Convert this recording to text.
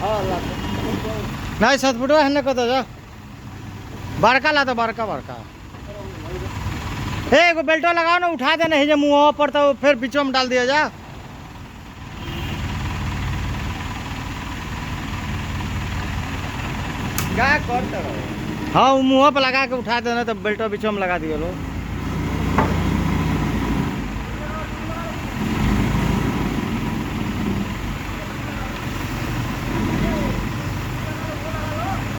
नहीं 7 फुट है कत जा बड़का ला तो बड़का बड़का एगो बेल्टो लगाओ ना उठा देना है जो मुँह पर तो फिर बीचों में डाल दिया जा। क्या करते रहो हाँ वो मुँह पर लगा के उठा देना तो बेल्टो बीचों में लगा दिया लो।